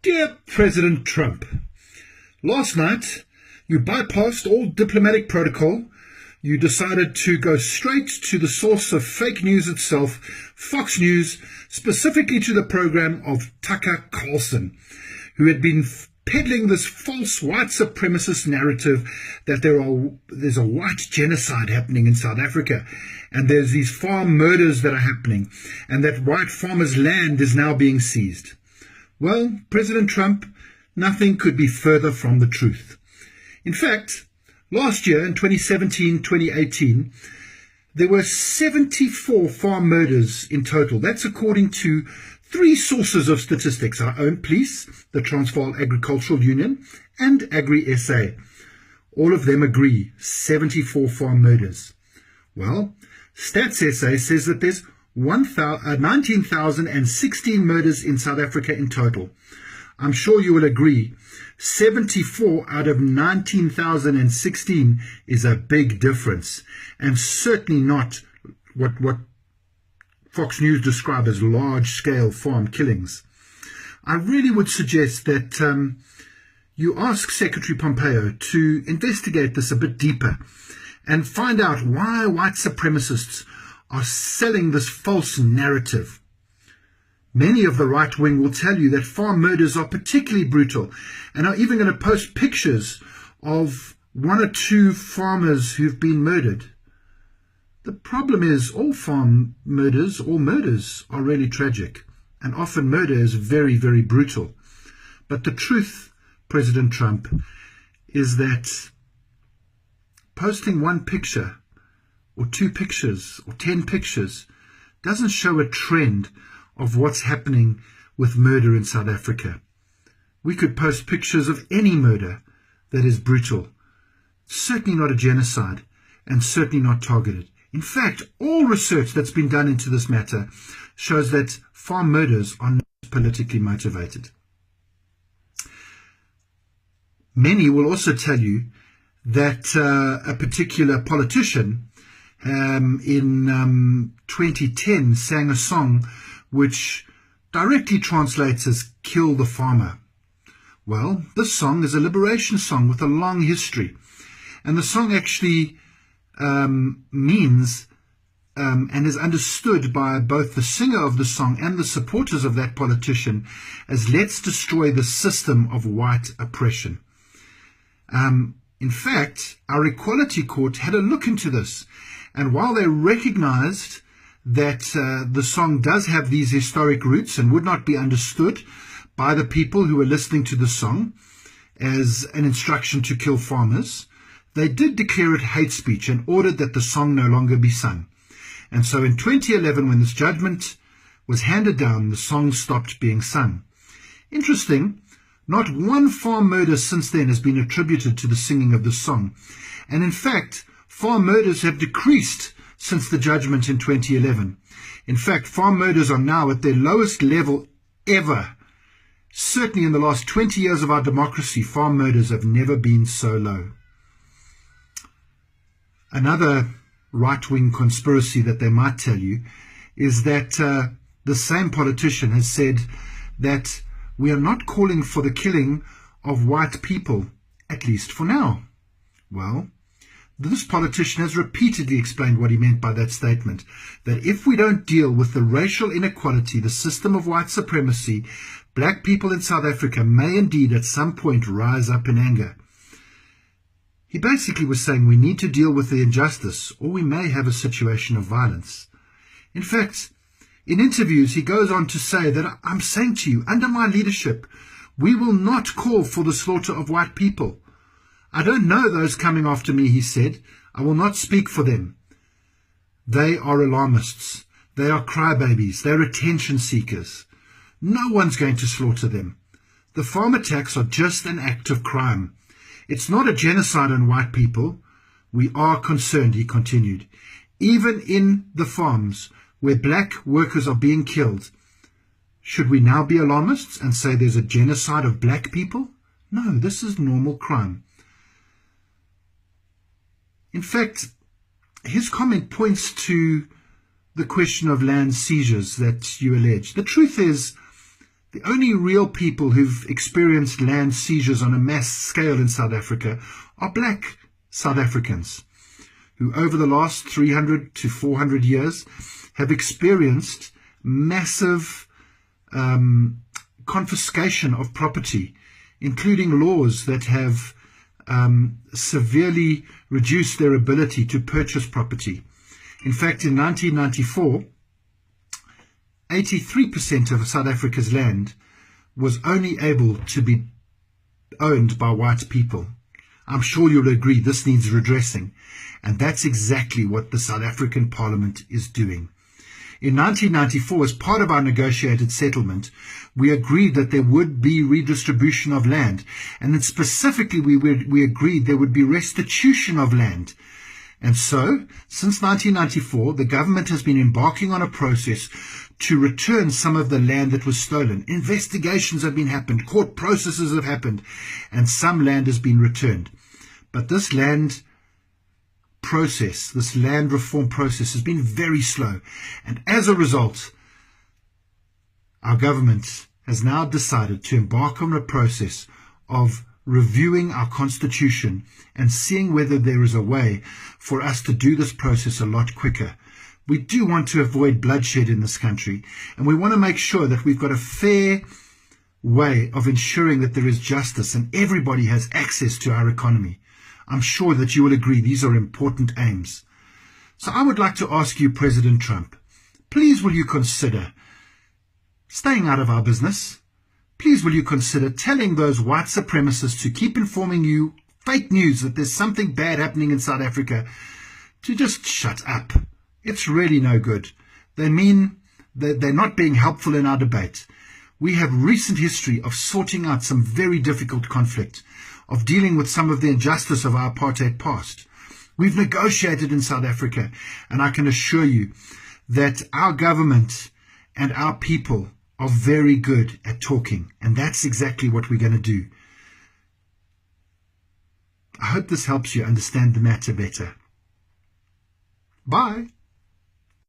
Dear President Trump, last night you bypassed all diplomatic protocol. You decided to go straight to the source of fake news itself, Fox News, specifically to the program of Tucker Carlson, who had been peddling this false white supremacist narrative that there's a white genocide happening in South Africa, and there's these farm murders that are happening, and that white farmers' land is now being seized. Well, President Trump, nothing could be further from the truth. In fact, last year, in 2017-2018, there were 74 farm murders in total. That's according to three sources of statistics: our own police, the Transvaal Agricultural Union, and Agri-SA. All of them agree, 74 farm murders. Well, Stats SA says that there's 19,016 murders in South Africa in total. I'm sure you will agree, 74 out of 19,016 is a big difference, and certainly not what Fox News describe as large-scale farm killings. I really would suggest that you ask Secretary Pompeo to investigate this a bit deeper and find out why white supremacists are selling this false narrative. Many of the right wing will tell you that farm murders are particularly brutal and are even going to post pictures of one or two farmers who've been murdered. The problem is all murders are really tragic, and often murder is very, very brutal. But the truth, President Trump, is that posting one picture or two pictures or 10 pictures doesn't show a trend of what's happening with murder in South Africa. We could post pictures of any murder that is brutal, certainly not a genocide, and certainly not targeted. In fact, all research that's been done into this matter shows that farm murders are not politically motivated. Many will also tell you that a particular politician in 2010 sang a song which directly translates as "kill the farmer." Well, this song is a liberation song with a long history, and the song actually means and is understood by both the singer of the song and the supporters of that politician as "let's destroy the system of white oppression." In fact, our Equality Court had a look into this, and while they recognized that the song does have these historic roots and would not be understood by the people who were listening to the song as an instruction to kill farmers, they did declare it hate speech and ordered that the song no longer be sung. And so in 2011, when this judgment was handed down, the song stopped being sung. Interesting, not one farm murder since then has been attributed to the singing of the song. And in fact, farm murders have decreased since the judgment in 2011. In fact, farm murders are now at their lowest level ever. Certainly in the last 20 years of our democracy, farm murders have never been so low. Another right-wing conspiracy that they might tell you is that the same politician has said that we are not calling for the killing of white people, at least for now. Well, this politician has repeatedly explained what he meant by that statement, that if we don't deal with the racial inequality, the system of white supremacy, black people in South Africa may indeed at some point rise up in anger. He basically was saying we need to deal with the injustice, or we may have a situation of violence. In fact, in interviews, he goes on to say that I'm saying to you, under my leadership, we will not call for the slaughter of white people. I don't know those coming after me, he said. I will not speak for them. They are alarmists. They are crybabies. They're attention seekers. No one's going to slaughter them. The farm attacks are just an act of crime. It's not a genocide on white people. We are concerned, he continued. Even in the farms where black workers are being killed, should we now be alarmists and say there's a genocide of black people? No, this is normal crime. In fact, his comment points to the question of land seizures that you allege. The truth is The only real people who've experienced land seizures on a mass scale in South Africa are black South Africans, who over the last 300 to 400 years have experienced massive confiscation of property, including laws that have severely reduced their ability to purchase property. In fact, in 1994, 83% of South Africa's land was only able to be owned by white people. I'm sure you'll agree this needs redressing, and that's exactly what the South African Parliament is doing. In 1994, as part of our negotiated settlement, we agreed that there would be redistribution of land, and then specifically we agreed there would be restitution of land. And so, since 1994, the government has been embarking on a process to return some of the land that was stolen. Investigations have been happened, court processes have happened, and some land has been returned. But this land process, this land reform process, has been very slow. And as a result, our government has now decided to embark on a process of reviewing our constitution and seeing whether there is a way for us to do this process a lot quicker. We do want to avoid bloodshed in this country, and we want to make sure that we've got a fair way of ensuring that there is justice and everybody has access to our economy. I'm sure that you will agree these are important aims. So I would like to ask you, President Trump, please will you consider staying out of our business? Please will you consider telling those white supremacists to keep informing you fake news that there's something bad happening in South Africa to just shut up. It's really no good. They mean that they're not being helpful in our debate. We have recent history of sorting out some very difficult conflict, of dealing with some of the injustice of our apartheid past. We've negotiated in South Africa, and I can assure you that our government and our people are very good at talking, and that's exactly what we're going to do. I hope this helps you understand the matter better. Bye.